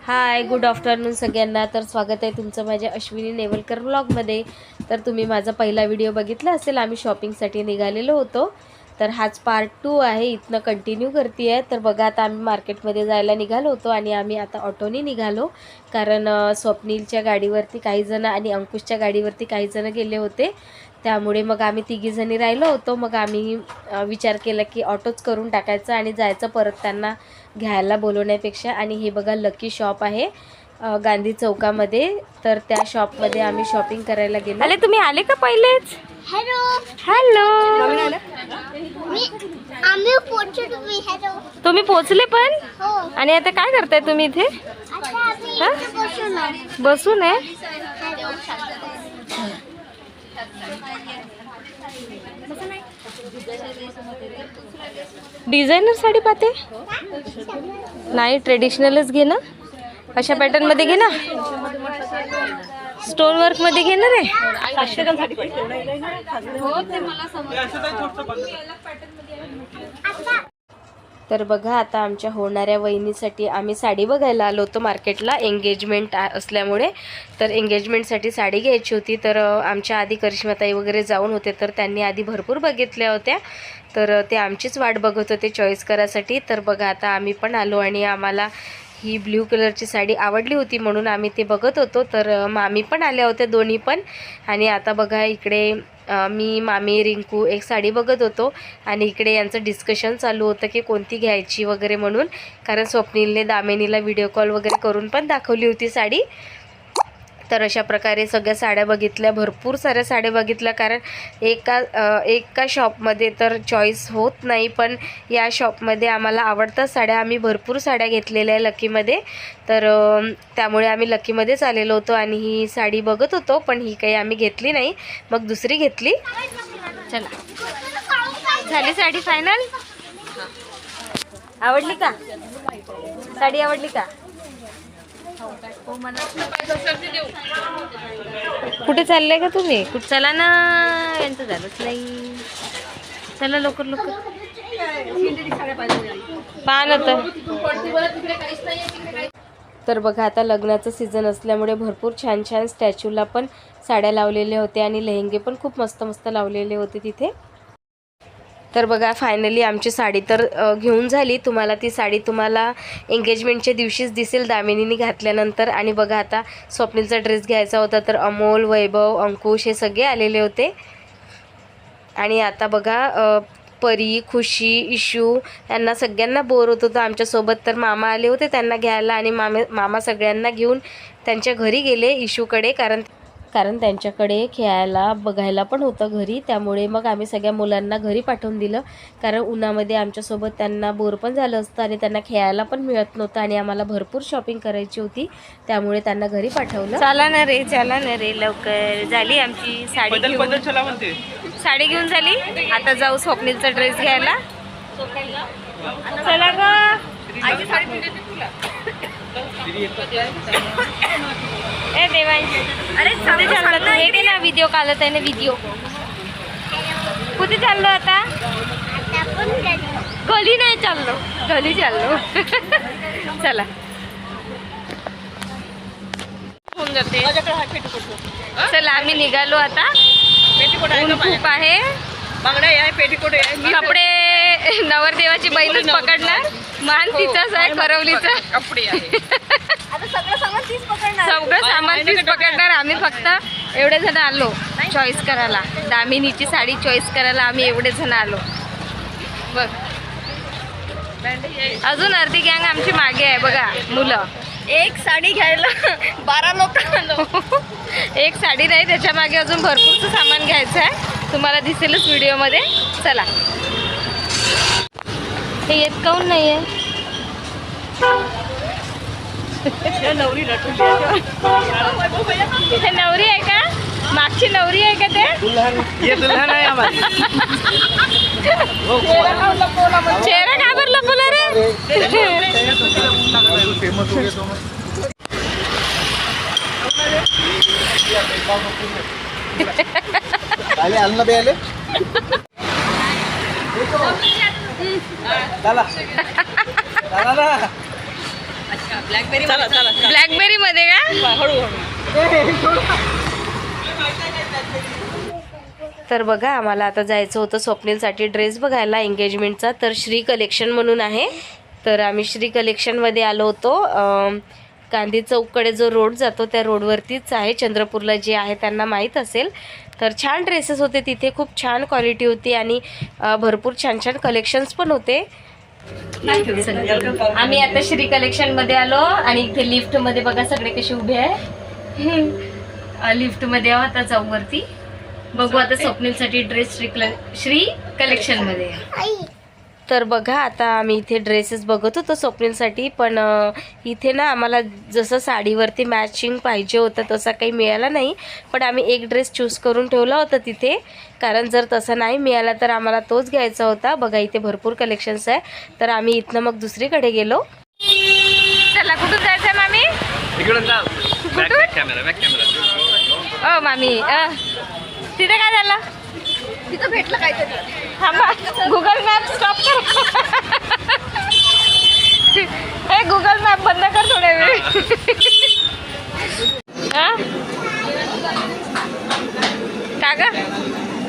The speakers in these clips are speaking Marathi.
हाय, गुड आफ्टरनून सगळ्यांना. तर स्वागत आहे तुमचं माझ्या अश्विनी नेवलकर व्लॉगमध्ये. तर तुम्ही माझा पहिला व्हिडिओ बघितला असेल, आम्ही शॉपिंगसाठी निघालेलो होतो. तर हाच पार्ट 2 आहे, इथनं कंटिन्यू करते आहे. तर बघा, आता आम्ही मार्केटमध्ये जायला निघालो होतो आणि आम्ही आता ऑटोनी निघालो, कारण स्वप्नीलच्या गाडीवरती काही जण आणि अंकुशच्या गाडीवरती काही जण गेले होते. त्यामुळे मग आम्ही तिघीजणी राहिलो होतो. मग आम्ही विचार केला की ऑटोच करून टाकायचं आणि जायचं परत त्यांना घ्यायला बोलवण्यापेक्षा. आणि हे बघा, लकी शॉप आहे गांधी चौकामध्ये. तर त्या शॉपमध्ये आम्ही शॉपिंग करायला गेलो. आले तुम्ही? आले का पहिलेच? हॅलो हॅलो, आम्ही पोहोचलो. हॅलो, तुम्ही पोहोचले पण? हो. आणि आता काय करताय तुम्ही इथे? आता आम्ही इथे बसलो. बसून आहे? डिझायनर साडी पाहते? नाही, ट्रेडिशनलच घे ना. अशा पॅटर्न मध्ये घे ना. स्टोन वर्क मध्ये घेणार आहे. तर बघा, आता आमच्या होणाऱ्या वहिनीसाठी आम्ही साडी बघायला आलो होतो मार्केटला. एंगेजमेंट असल्यामुळे तर एंगेजमेंटसाठी साडी घ्यायची होती. तर आमच्या आधी करिश्माताई वगैरे जाऊन होते, तर त्यांनी आधी भरपूर बघितल्या होत्या. तर ते आमचीच वाट बघत होते चॉईस करायसाठी. तर बघा, आता आम्ही पण आलो आणि आम्हाला ही ब्ल्यू कलरची साडी आवडली होती म्हणून आम्ही ते बघत होतो. तर मामी पण आल्या होत्या, दोन्ही पण. आणि आता बघा, इकडे मी, मामी, रिंकू एक साडी बघत होतो आणि इकडे यांचं डिस्कशन चालू होतं की कोणती घ्यायची वगैरे म्हणून. कारण स्वप्नीलने दामिनीला व्हिडिओ कॉल वगैरे करून पण दाखवली होती साडी. तर अशा प्रकारे सगळ्या साड्या बघितल्या, भरपूर साऱ्या साड्या बघितल्या. कारण एका शॉपमध्ये तर चॉईस होत नाही, पण या शॉपमध्ये आम्हाला आवडतात साड्या. आम्ही भरपूर साड्या घेतलेल्या आहे लकीमध्ये. तर त्यामुळे आम्ही लकीमध्येच आलेलो होतो आणि ही साडी बघत होतो, पण ही काही आम्ही घेतली नाही. मग दुसरी घेतली. चला, झाली साडी फायनल. आवडली का साडी? आवडली का? कुठे चालले का तुम्ही? कुठे? चला ना, यांचं झालंच नाही. चला लवकर लवकर, पहा ना. तर बघा, आता लग्नाचं सीझन असल्यामुळे भरपूर छान छान स्टॅच्यूला पण साड्या लावलेल्या होत्या आणि लेहंगे पण खूप मस्त मस्त लावलेले होते तिथे. तर बघा, फायनली आमची साडी तर घेऊन झाली. तुम्हाला ती साडी तुम्हाला एंगेजमेंटच्या दिवशीच दिसेल दामिनीने घातल्यानंतर. आणि बघा, आता स्वप्नीलचा ड्रेस घ्यायचा होता, तर अमोल, वैभव, अंकुश हे सगळे आलेले होते. आणि आता बघा, परी, खुशी, इशू यांना सगळ्यांना बोर होत होतं आमच्यासोबत. तर मामा आले होते त्यांना घ्यायला आणि मामा सगळ्यांना घेऊन त्यांच्या घरी गेले, इशूकडे. कारण त्यांच्याकडे खेळायला बघायला पण होतं घरी. त्यामुळे मग आम्ही सगळ्या मुलांना घरी पाठवून दिलं, कारण उन्हामध्ये आमच्यासोबत त्यांना बोर पण झालं असतं आणि त्यांना खेळायला पण मिळत नव्हतं आणि आम्हाला भरपूर शॉपिंग करायची होती. त्यामुळे त्यांना घरी पाठवलं. चला ना रे, चला ना रे, लवकर. झाली आमची साडी घेऊन, साडी घेऊन झाली. आता जाऊ स्वप्नीलचा ड्रेस घ्यायला. चला ग. ए देवांशी, अरे कुठे चाललं तू? हे ना व्हिडिओ काढत आहे ना, व्हिडिओ. कुठे चाललो आता? गली नाही चाललो, गली चाललो. चला, होऊन जाते. चला, आम्ही निघालो आता. ऊन खूप आहे. कपडे नवरदेवाची बहीणच पकडणार. मान तिचाच आहे, करवलीचा. सगळं सामान तीच पकडणार. आम्ही फक्त एवढे जण आलो चॉईस करायला, दामिनीची साडी चॉईस करायला. आम्ही एवढे जण आलो बघ. अजून अर्धी गँग आमची मागे आहे बघा, मुलं. एक साडी घ्यायला 12 लोक आलो. एक साडी नाही, त्याच्या मागे अजून भरपूरचं सामान घ्यायचं आहे. तुम्हाला दिसेलच व्हिडिओमध्ये. चला, हे येत काऊन नाही आहे? नवरी आहे का? मागची नवरी आहे का? ते दुल्हन आहे आम्हाला. चेहरा का बरं लपवला रे? ब्लॅकबेरी मध्ये का? तर बघा आम्हाला आता जायचं होतं स्वप्नीलसाठी ड्रेस बघायला एंगेजमेंटचा. तर श्री कलेक्शन म्हणून आहे, तर आम्ही श्री कलेक्शनमध्ये आलो होतो. गांधी चौककडे जो रोड जातो त्या रोडवरतीच आहे. चंद्रपूरला जे आहे त्यांना माहीत असेल. तर छान ड्रेसेस होते तिथे, खूप छान क्वालिटी होती आणि भरपूर छान छान कलेक्शन्स पण होते. आम्ही आता श्री कलेक्शनमध्ये आलो आणि इथे लिफ्टमध्ये बघा सगळे कसे उभे आहे. लिफ्टमध्ये आता जाऊ वरती, बघू आता स्वप्नीलसाठी ड्रेस श्री कलेक्शनमध्ये. तर बघा आता आम्ही इथे ड्रेसेस बघत होतो स्वप्नीलसाठी, पण इथे ना आम्हाला जसं साडीवरती मॅचिंग पाहिजे होतं तसा काही मिळाला नाही. पण आम्ही एक ड्रेस चूज करून ठेवला होता तिथे, कारण जर तसं नाही मिळाला तर आम्हाला तोच घ्यायचा होता. बघा इथे भरपूर कलेक्शन्स आहे. तर आम्ही इथनं मग दुसरीकडे गेलो. चला कुठून जायचं आहे मामी? ओ मामी तिथे काय झालं? तिथं भेटलं काहीतरी. थांबा, गुगल मॅप स्टॉप कर. हे गुगल मॅप बंद कर थोड्या वेळ. का ग?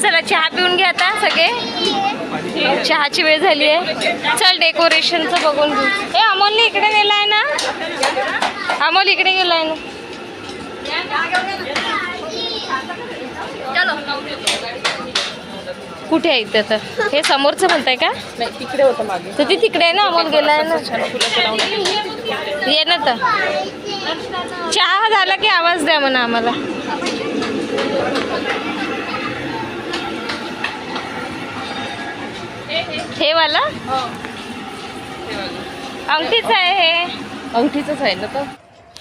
चला चहा पिऊन घ्या आता सगळे. चहाची वेळ झाली आहे. चल डेकोरेशनचं बघून घेऊ. हे अमोलने इकडे नेलं आहे ना? अमोल इकडे गेला आहे ना? कुठे आहे इथं? तर हे समोरचं म्हणताय का? तिकडे होतं मागे. तर ती तिकडे आहे ना, अमोल गेला आहे ना. ये ना तर चहा झाला की आवाज द्या म्हणा आम्हाला. हे वाला अंगठीच आहे, हे अंगठीचंच आहे ना.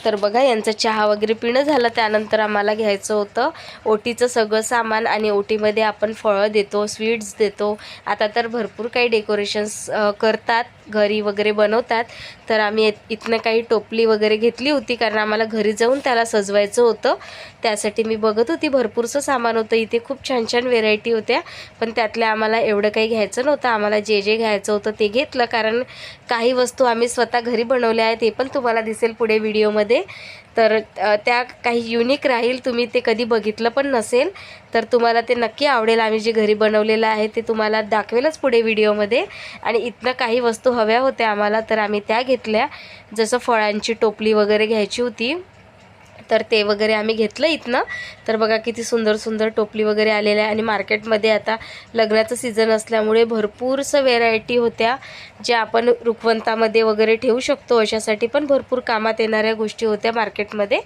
तर बघा यांचं चहा वगैरे पिणं झालं. त्यानंतर आम्हाला घ्यायचं होतं ओटीचं सगळं सामान, आणि ओटीमध्ये आपण फळं देतो, स्वीट्स देतो. आता तर भरपूर काही डेकोरेशन्स करतात, घरी वगैरे बनवतात. तर आम्ही इथनं काही टोपली वगैरे घेतली होती, कारण आम्हाला घरी जाऊन त्याला सजवायचं होतं. त्यासाठी मी बघत होती, भरपूरचं सामान होतं इथे, खूप छान छान व्हेरायटी होत्या. पण त्यातल्या आम्हाला एवढं काही घ्यायचं नव्हतं. आम्हाला जे जे घ्यायचं होतं ते घेतलं, कारण काही वस्तू आम्ही स्वतः घरी बनवल्या आहेत. ते पण तुम्हाला दिसेल पुढे व्हिडिओमध्ये. तर त्या काही युनिक राहील, तुम्ही ते कधी बघितलं पण नसेल तर तुम्हाला ते नक्की आवडेल. आम्ही जे घरी बनवलेलं आहे ते तुम्हाला दाखवेलच पुढे व्हिडिओमध्ये. आणि इथनं काही वस्तू हव्या होत्या आम्हाला, तर आम्ही त्या घेतल्या. जसं फळांची टोपली वगैरे घ्यायची होती तर ते वगैरे आम्ही घेतलं इथनं. तर बघा किती सुंदर सुंदर टोपली वगैरे आलेल्या आहे. आणि मार्केटमध्ये आता लग्नाचं सीझन असल्यामुळे भरपूरसं व्हेरायटी होत्या, ज्या आपण रुखवंतामध्ये वगैरे ठेवू शकतो. अशासाठी पण भरपूर कामात येणाऱ्या गोष्टी होत्या मार्केटमध्ये.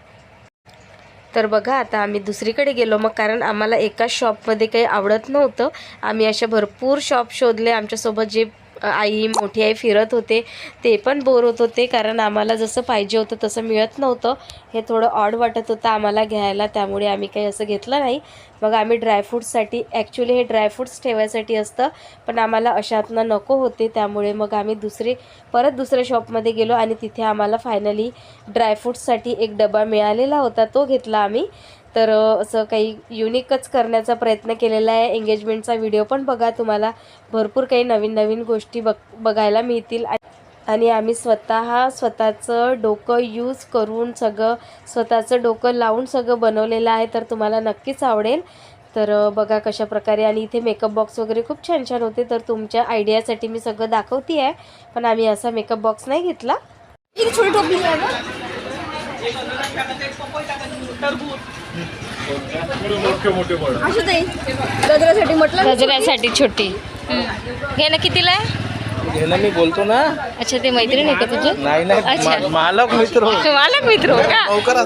तर बघा आता आम्ही दुसरीकडे गेलो मग, कारण आम्हाला एकाच शॉपमध्ये काही आवडत नव्हतं. आम्ही अशा भरपूर शॉप शोधले. आमच्यासोबत जे आई मोठी आई फिरत होते ते पण बोर होत होते, कारण आम्हाला जसं पाहिजे होतं तसं मिळत नव्हतं. हे थोडं ऑड वाटत होतं आम्हाला घ्यायला, त्यामुळे आम्ही काही असं घेतलं नाही. मग आम्ही ड्रायफ्रूट्ससाठी, ॲक्च्युली हे ड्रायफ्रूट्स ठेवायसाठी असतं, पण आम्हाला अशातनं नको होते. त्यामुळे मग आम्ही परत दुसऱ्या शॉपमध्ये गेलो आणि तिथे आम्हाला फायनली ड्रायफ्रूट्ससाठी एक डबा मिळालेला होता, तो घेतला आम्ही. तर असं काही युनिकच करण्याचा प्रयत्न केलेला आहे. एंगेजमेंटचा व्हिडिओ पण बघा, तुम्हाला भरपूर काही नवीन नवीन गोष्टी बघायला मिळतील. आणि आम्ही स्वतःचं डोकं यूज करून, स्वतःचं डोकं लावून सगळं बनवलेलं आहे. तर तुम्हाला नक्कीच आवडेल. तर बघा कशा प्रकारे. आणि इथे मेकअप बॉक्स वगैरे खूप छान छान होते. तर तुमच्या आयडियासाठी मी सगळं दाखवते आहे, पण आम्ही असा मेकअप बॉक्स नाही घेतला. छोटी टोपली आहे ना. गजऱ्यासाठी म्हटलं, गजऱ्यासाठी छोटी घे ना. कितीला आहे? घ्यायला मी बोलतो ना. अच्छा, ते मैत्रीण आहे का तुझं? नाही अच्छा. मालक मित्र हो. मालक मित्र हो का?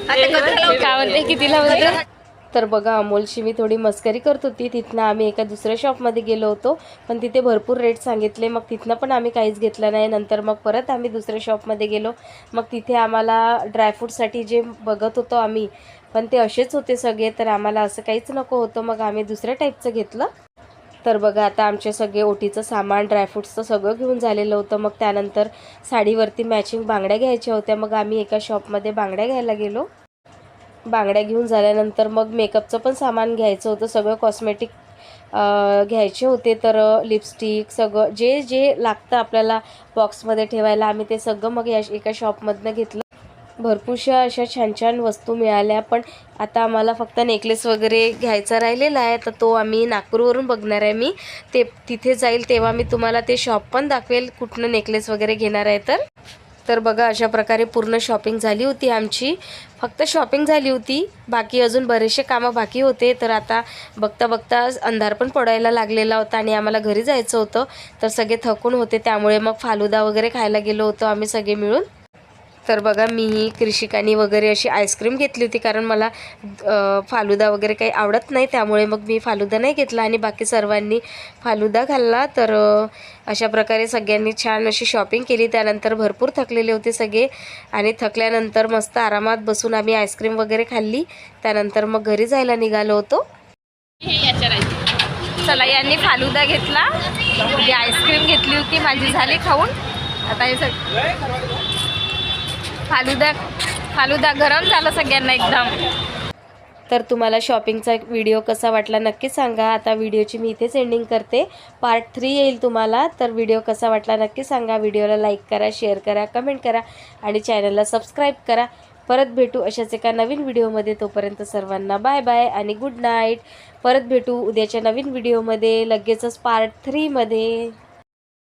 काय म्हणते, कितीला म्हणते? तर बघा अमोलशी मी थोडी मस्करी करत होती. तिथनं आम्ही एका दुसऱ्या शॉपमध्ये गेलो होतो, पण तिथे भरपूर रेट सांगितले. मग तिथनं पण आम्ही काहीच घेतलं नाही. नंतर मग परत आम्ही दुसऱ्या शॉपमध्ये गेलो. मग तिथे आम्हाला ड्रायफ्रूटसाठी जे बघत होतो आम्ही, पण ते असेच होते सगळे. तर आम्हाला असं काहीच नको होतं, मग आम्ही दुसऱ्या टाईपचं घेतलं. तर बघा आता आमचे सगळे ओटीचं सामान, ड्रायफ्रूट्सचं सगळं घेऊन झालेलं होतं. मग त्यानंतर साडीवरती मॅचिंग बांगड्या घ्यायच्या होत्या. मग आम्ही एका शॉपमध्ये बांगड्या घ्यायला गेलो. बांगड्या घेऊन झाल्यानंतर मग मेकअपचं पण सामान घ्यायचं होतं. सगळं कॉस्मेटिक घ्यायचे होते. तर लिपस्टिक सगळं जे जे लागतं आपल्याला बॉक्समध्ये ठेवायला आम्ही ते सगळं मग या एका शॉपमधनं घेतलं. भरपूरशा अशा छान छान वस्तू मिळाल्या. पण आता आम्हाला फक्त नेकलेस वगैरे घ्यायचा राहिलेला आहे, तर तो आम्ही नागपूरवरून बघणार आहे. मी ते तिथे जाईल तेव्हा मी तुम्हाला ते शॉप पण दाखवेल कुठनं नेकलेस वगैरे घेणार आहे. तर बघा अशा प्रकारे पूर्ण शॉपिंग झाली होती आमची. फक्त शॉपिंग झाली होती, बाकी अजून बरेचसे कामं बाकी होते. तर आता बघता बघता अंधार पण पडायला लागलेला होता आणि आम्हाला घरी जायचं होतं. तर सगळे थकून होते, त्यामुळे मग फालुदा वगैरे खायला गेलो होतो आम्ही सगळे मिळून. तर बघा मी कृषिकानी वगैरे अशी आईस्क्रीम घेतली होती, कारण मला फालुदा वगैरे काही आवडत नाही, त्यामुळे मग मी फालुदा नाही घेतला आणि बाकी सर्वांनी फालुदा खाल्ला. तर अशा प्रकारे सगळ्यांनी छान अशी शॉपिंग केली. त्यानंतर भरपूर थकलेले होते सगळे आणि थकल्यानंतर मस्त आरामात बसून आम्ही आईस्क्रीम वगैरे खाल्ली. त्यानंतर मग घरी जायला निघालो होतो. चला यांनी फालुदा घेतला, म्हणजे आईस्क्रीम घेतली होती, माझी झाली खाऊन. आता हे फालुदा गरम झालं सगळ्यांना एकदम. तर तुम्हाला शॉपिंगचा व्हिडिओ कसा वाटला नक्की सांगा. आता व्हिडिओची मी इथेच एंडिंग करते. पार्ट 3 येईल तुम्हाला. तर व्हिडिओ कसा वाटला नक्की सांगा. व्हिडिओला लाईक करा, शेअर करा, कमेंट करा आणि चॅनलला सबस्क्राईब करा. परत भेटू अशाच एका नवीन व्हिडिओमध्ये. तोपर्यंत सर्वांना बाय बाय आणि गुड नाईट. परत भेटू उद्याच्या नवीन व्हिडिओमध्ये, लगेचच पार्ट 3 मध्ये.